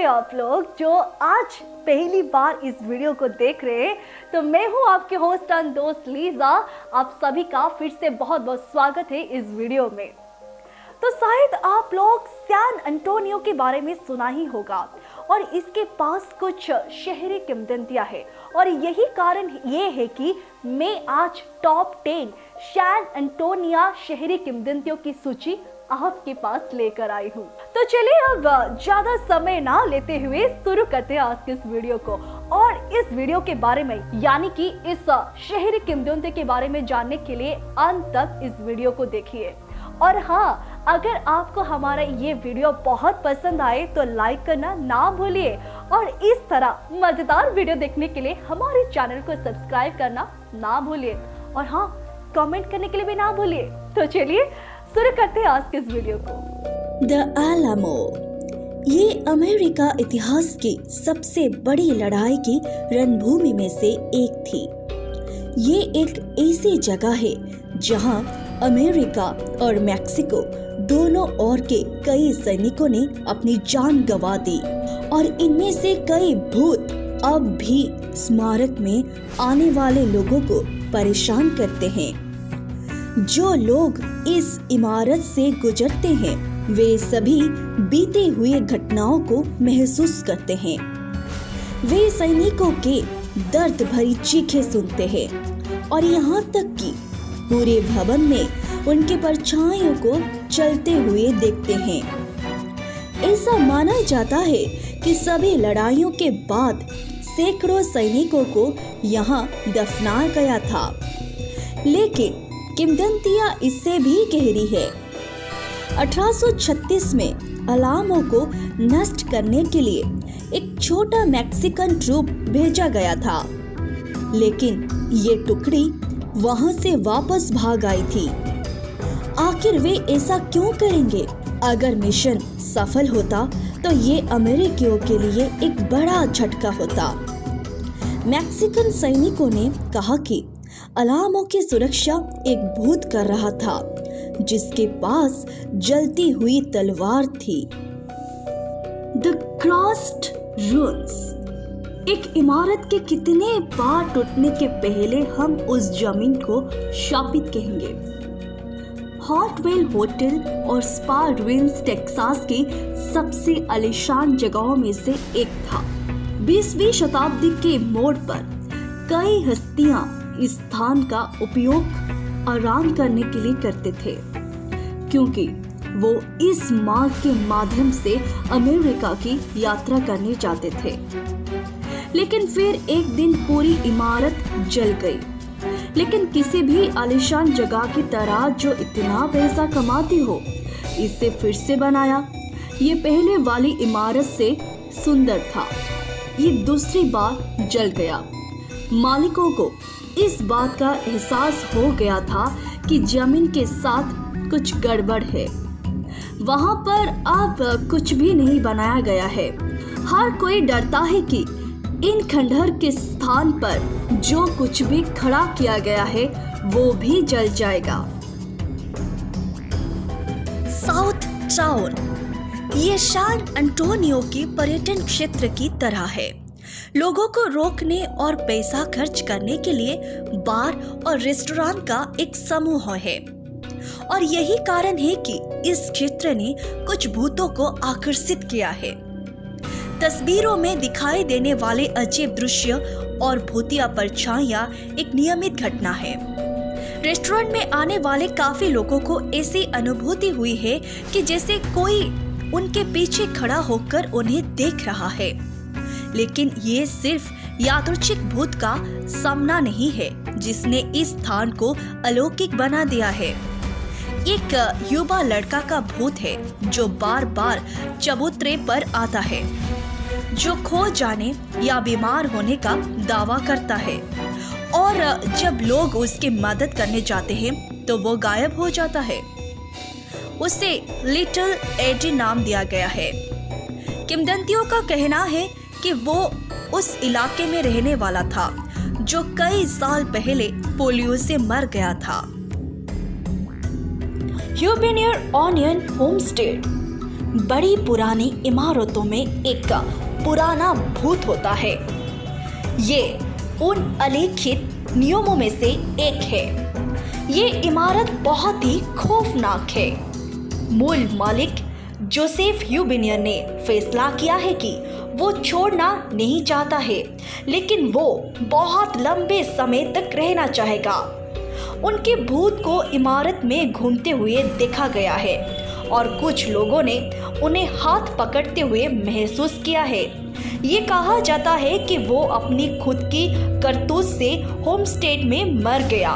कैसे आप लोग जो आज पहली बार इस वीडियो को देख रहे हैं। तो मैं हूं आपके होस्ट एंड दोस्त लीजा। आप सभी का फिर से बहुत बहुत स्वागत है इस वीडियो में। तो शायद आप लोग सैन एंटोनियो के बारे में सुना ही होगा और इसके पास कुछ शहरी किंवदंतियां हैं और यही कारण ये है कि मैं आज टॉप 10 सैन एंटोनियो शहरी किंवदंतियों की सूची आपके पास लेकर आई हूँ। तो चलिए अब ज्यादा समय ना लेते हुए शुरू करते हैं आज के इस वीडियो को। और इस वीडियो के बारे में यानी कि इस शहरी किंवदंती के बारे में जानने के लिए अंत तक इस वीडियो को देखिए। और हाँ, अगर आपको हमारा ये वीडियो बहुत पसंद आए तो लाइक करना ना भूलिए और इस तरह मजेदार वीडियो देखने के लिए हमारे चैनल को सब्सक्राइब करना ना भूलिए और हाँ, कमेंट करने के लिए भी ना भूलिए। तो चलिए शुरू करते हैं आज के इस वीडियो को। द आलामो ये अमेरिका इतिहास की सबसे बड़ी लड़ाई की रणभूमि में से एक थी। ये एक ऐसी जगह है जहां अमेरिका और मैक्सिको दोनों ओर के कई सैनिकों ने अपनी जान गंवा दी और इनमें से कई भूत अब भी स्मारक में आने वाले लोगों को परेशान करते हैं। जो लोग इस इमारत से गुजरते हैं वे सभी बीते हुए घटनाओं को महसूस करते हैं। वे सैनिकों के दर्द भरी चीखें सुनते हैं और यहाँ तक कि पूरे भवन में उनके परछाइयों को चलते हुए देखते हैं। ऐसा माना जाता है कि सभी लड़ाइयों के बाद सैकड़ों सैनिकों को यहाँ दफनाया गया था, लेकिन किंवदंतियां इससे भी गहरी है। 1836 में अलामो को नष्ट करने के लिए एक छोटा मैक्सिकन ट्रूप भेजा गया था, लेकिन ये टुकड़ी वहां से वापस भाग आई थी। आखिर वे ऐसा क्यों करेंगे? अगर मिशन सफल होता तो ये अमेरिकियों के लिए एक बड़ा झटका होता। मैक्सिकन सैनिकों ने कहा कि अलामो की सुरक्षा एक भूत कर रहा था जिसके पास जलती हुई तलवार थी। द क्रॉस्ड रून्स एक इमारत के कितने बार टूटने के पहले हम उस जमीन को शापित कहेंगे। हॉटवेल होटल और स्पा रूइंस टेक्सास की सबसे आलीशान जगहों में से एक था। 20वीं शताब्दी के मोड़ पर कई हस्तियां इस स्थान का उपयोग आराम करने के लिए करते थे, क्योंकि वो इस मार्ग के माध्यम से अमेरिका की यात्रा करने जाते थे। लेकिन फिर एक दिन पूरी इमारत जल गई। लेकिन किसी भी आलीशान जगह की तरह जो इतना पैसा कमाती हो, इसे फिर से बनाया। ये पहले वाली इमारत से सुंदर था, ये दूसरी बार जल गया। मालिकों को इस बात का एहसास हो गया था कि जमीन के साथ कुछ गड़बड़ है। वहां पर अब कुछ भी नहीं बनाया गया है। हर कोई डरता है कि इन खंडहर के स्थान पर जो कुछ भी खड़ा किया गया है वो भी जल जाएगा। साउथ टाउन ये सैन एंटोनियो की पर्यटन क्षेत्र की तरह है। लोगों को रोकने और पैसा खर्च करने के लिए बार और रेस्टोरेंट का एक समूह है और यही कारण है कि इस क्षेत्र ने कुछ भूतों को आकर्षित किया है। तस्वीरों में दिखाई देने वाले अजीब दृश्य और भूतिया परछाइयां एक नियमित घटना है। रेस्टोरेंट में आने वाले काफी लोगों को ऐसी अनुभूति हुई है कि जैसे कोई उनके पीछे खड़ा होकर उन्हें देख रहा है। लेकिन ये सिर्फ यादृच्छिक भूत का सामना नहीं है जिसने इस स्थान को अलौकिक बना दिया है। एक युवा लड़का का भूत है जो बार बार चबूतरे पर आता है, जो खो जाने या बीमार होने का दावा करता है और जब लोग उसकी मदद करने जाते हैं तो वो गायब हो जाता है। उसे लिटिल एडी नाम दिया गया है। किंवदंतियों का कहना है कि वो उस इलाके में रहने वाला था जो कई साल पहले पोलियो से मर गया था। ह्यूबेनियर ऑनियन होमस्टेड बड़ी पुरानी इमारतों में एक पुराना भूत होता है। ये उन अलिखित नियमों में से एक है। ये इमारत बहुत ही खौफनाक है। मूल मालिक जोसेफ ह्यूबिनियर ने फैसला किया है कि वो छोड़ना नहीं चाहता है, लेकिन वो बहुत लंबे समय तक रहना चाहेगा। उनके भूत को इमारत में घूमते हुए देखा गया है और कुछ लोगों ने उन्हें हाथ पकड़ते हुए महसूस किया है। ये कहा जाता है कि वो अपनी खुद की करतूत से होमस्टेड में मर गया।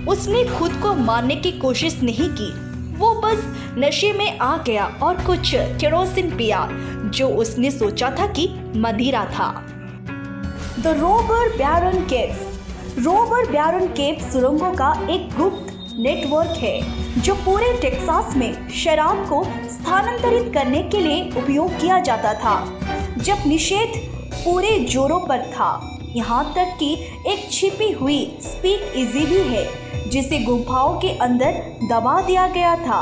उसने खुद को मारने की कोशिश नहीं की, वो बस नशे में आ गया और कुछ केरोसिन पिया जो उसने सोचा था कि मदिरा था। The robber baron caves. Robber baron cave सुरंगों का एक गुप्त नेटवर्क है जो पूरे टेक्सास में शराब को स्थानांतरित करने के लिए उपयोग किया जाता था जब निषेध पूरे जोरों पर था। यहाँ तक कि एक छिपी हुई स्पीक इजी भी है जिसे गुफाओं के अंदर दबा दिया गया था।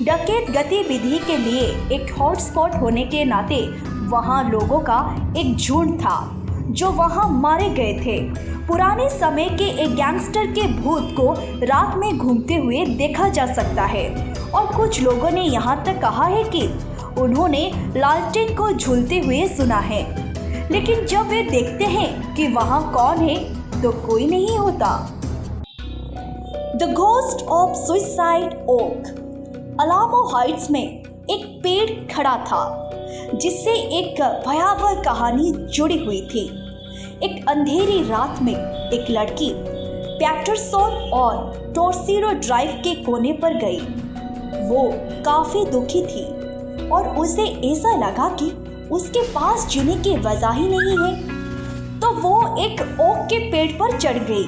डकैत गतिविधि के लिए एक हॉटस्पॉट होने के नाते वहाँ लोगों का एक झुंड था जो वहाँ मारे गए थे। पुराने समय के एक गैंगस्टर के भूत को रात में घूमते हुए देखा जा सकता है और कुछ लोगों ने यहाँ तक कहा है कि उन्होंने लालटेन को झूलते हुए सुना है, लेकिन जब वे देखते हैं कि वहाँ कौन है तो कोई नहीं होता। The ghost of suicide oak. Alamo Heights में एक पेड़ खड़ा था जिससे एक भयावह कहानी जुड़ी हुई थी। एक अंधेरी रात में एक लड़की पैटरसन और टोर्सिडो ड्राइव के कोने पर गई। वो काफी दुखी थी और उसे ऐसा लगा कि उसके पास जीने की वजह ही नहीं है, तो वो एक ओक के पेड़ पर चढ़ गई,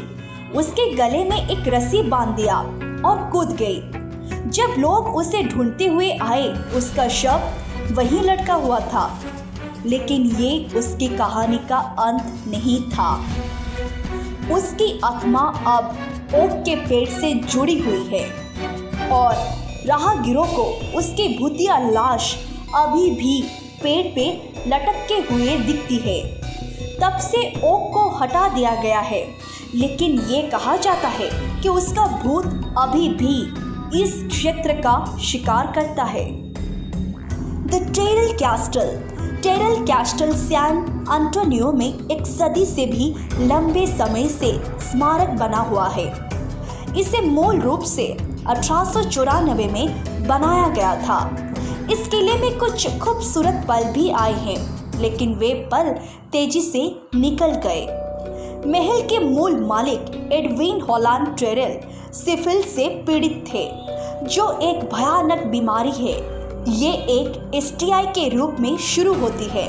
उसके गले में एक रस्सी बांध दिया और कूद गई। जब लोग उसे ढूंढते हुए आए, उसका शव वहीं लटका हुआ था, लेकिन ये उसकी कहानी का अंत नहीं था। उसकी आत्मा अब ओक के पेड़ से जुड़ी हुई है और राहगीरों को उसकी भूतिया लाश अभी भी पेड़ पे लटकते हुए दिखती है। तब से ओक को हटा दिया गया है, लेकिन ये कहा जाता है कि उसका भूत अभी भी इस क्षेत्र का शिकार करता है। The Terrell castle. Terrell castle San Antonio में एक सदी से भी लंबे समय से स्मारक बना हुआ है। इसे मूल रूप से 1894 में बनाया गया था। इस किले में कुछ खूबसूरत पल भी आए हैं, लेकिन वे पल तेजी से निकल गए। महल के मूल मालिक एडविन हॉलैंड टेरल सिफिलिस से पीड़ित थे, जो एक भयानक बीमारी है। ये एक एसटीआई के रूप में शुरू होती है,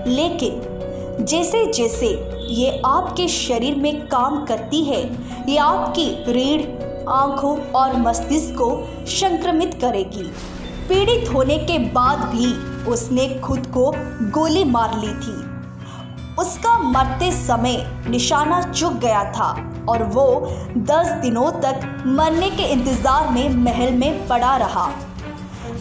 लेकिन जैसे जैसे ये आपके शरीर में काम करती है, ये आपकी रीढ़, आंखों और मस्तिष्क को संक्रमित करेगी। पीड़ित होने के बाद भी उसने खुद को गोली मार ली थी। उसका मरते समय निशाना चूक गया था और वो 10 दिनों तक मरने के इंतजार में महल में पड़ा रहा।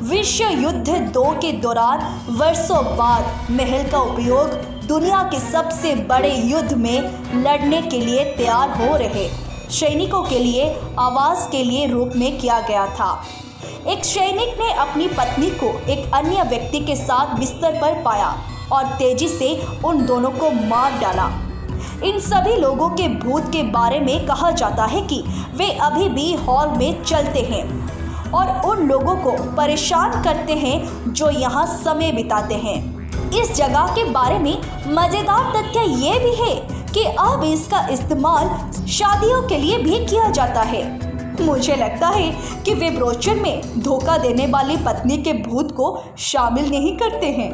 विश्व युद्ध 2 के दौरान वर्षों बाद महल का उपयोग दुनिया के सबसे बड़े युद्ध में लड़ने के लिए तैयार हो रहे सैनिकों के लिए आवास के लिए रूप में किया गया था। एक सैनिक ने अपनी पत्नी को एक अन्य व्यक्ति के साथ बिस्तर पर पाया और तेजी से उन दोनों को मार डाला। इन सभी लोगों के भूत के बारे में कहा जाता है कि वे अभी भी हॉल में चलते हैं और उन लोगों को परेशान करते हैं जो यहाँ समय बिताते हैं। इस जगह के बारे में मज़ेदार तथ्य ये भी है कि अब इसका इस्तेमाल शादियों के लिए भी किया जाता है। मुझे लगता है कि वे ब्रोचर में धोखा देने वाली पत्नी के भूत को शामिल नहीं करते हैं।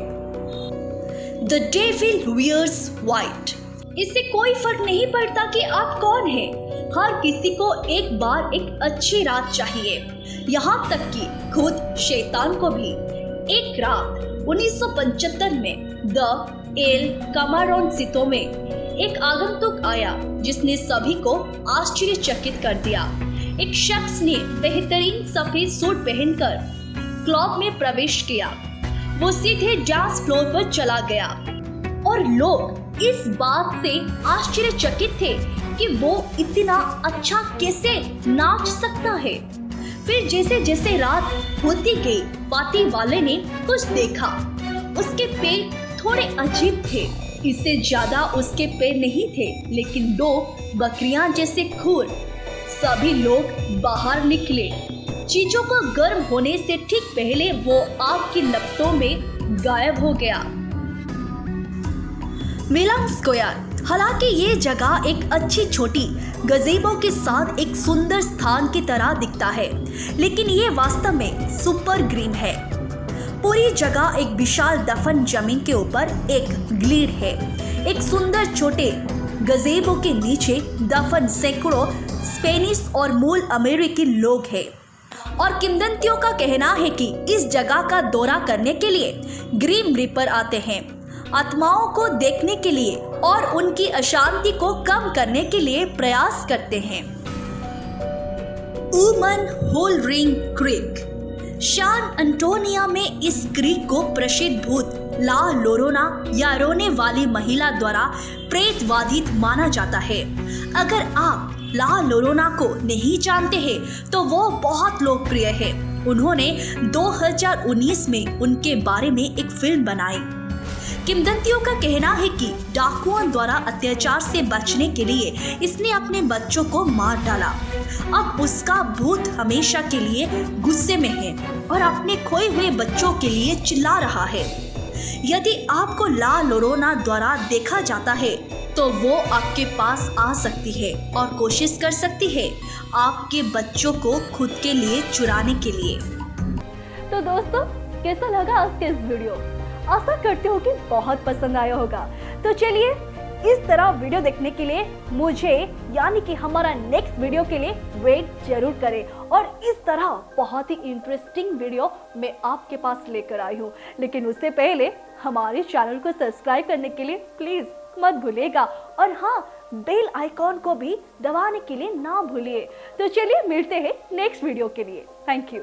The devil wears white. इससे कोई फर्क नहीं पड़ता कि आप कौन हैं, हर किसी को एक बार एक अच्छी रात चाहिए, यहाँ तक कि खुद शैतान को भी। एक रात 1975 में द एल कामारोनसितो में एक आगंतुक आया जिसने सभी को आश्चर्यचकित कर दिया। एक शख्स ने बेहतरीन सफेद सूट पहनकर क्लब में प्रवेश किया। वो सीधे डांस फ्लोर पर चला गया और लोग इस बात से आश्चर्यचकित थे कि वो इतना अच्छा कैसे नाच सकता है। फिर जैसे जैसे रात होती गई, पार्टी वाले ने कुछ देखा। उसके पैर थोड़े अजीब थे। इससे ज्यादा उसके पैर नहीं थे, लेकिन 2 बकरियां जैसे खुर। सभी लोग बाहर निकले। चीजों को गर्म होने से ठीक पहले वो आग की लपटों में गायब हो गया। मिलान स्क्वायर, हालांकि ये जगह एक अच्छी छोटी गज़ेबो के साथ एक सुंदर स्थान की तरह दिखता है, लेकिन ये वास्तव में सुपर ग्रीन है। पूरी जगह एक विशाल दफन जमीन के ऊपर एक ग्लीड है। एक सुंदर छोटे गज़ेबो के नीचे दफन सैकड़ों स्पेनिश और मूल अमेरिकी लोग हैं और किंवदंतियों का कहना है कि इस जगह का दौरा करने के लिए ग्रीम रीपर आते हैं, आत्माओं को देखने के लिए और उनकी अशांति को कम करने के लिए प्रयास करते हैं। Woman hollering creek, San Antonio में इस क्रीक को प्रसिद्ध भूत ला लोरोना या रोने वाली महिला द्वारा प्रेतवादित माना जाता है। अगर आप ला लोरोना को नहीं जानते हैं तो वो बहुत लोकप्रिय है। उन्होंने 2019 में उनके बारे में एक फिल्म बनाई। किंवदंतियों का कहना है कि डाकुओं द्वारा अत्याचार से बचने के लिए इसने अपने बच्चों को मार डाला। अब उसका भूत हमेशा के लिए गुस्से में है और अपने खोए हुए बच्चों के लिए चिल्ला रहा है। यदि आपको ला लोरोना द्वारा देखा जाता है तो वो आपके पास आ सकती है और कोशिश कर सकती है आपके बच्चों को खुद के लिए चुराने के लिए। तो दोस्तों, कैसा लगा आज के इस वीडियो? आशा करती हूँ कि बहुत पसंद आया होगा। तो चलिए, इस तरह वीडियो देखने के लिए मुझे यानी कि हमारा नेक्स्ट वीडियो के लिए वेट जरूर करें। और इस तरह बहुत ही इंटरेस्टिंग वीडियो मैं आपके पास लेकर आई हूँ। लेकिन उससे पहले हमारे चैनल को सब्सक्राइब करने के लिए प्लीज मत भूलिएगा और हाँ, बेल आइकॉन को भी दबाने के लिए ना भूलिए। तो चलिए मिलते हैं नेक्स्ट वीडियो के लिए। Thank you.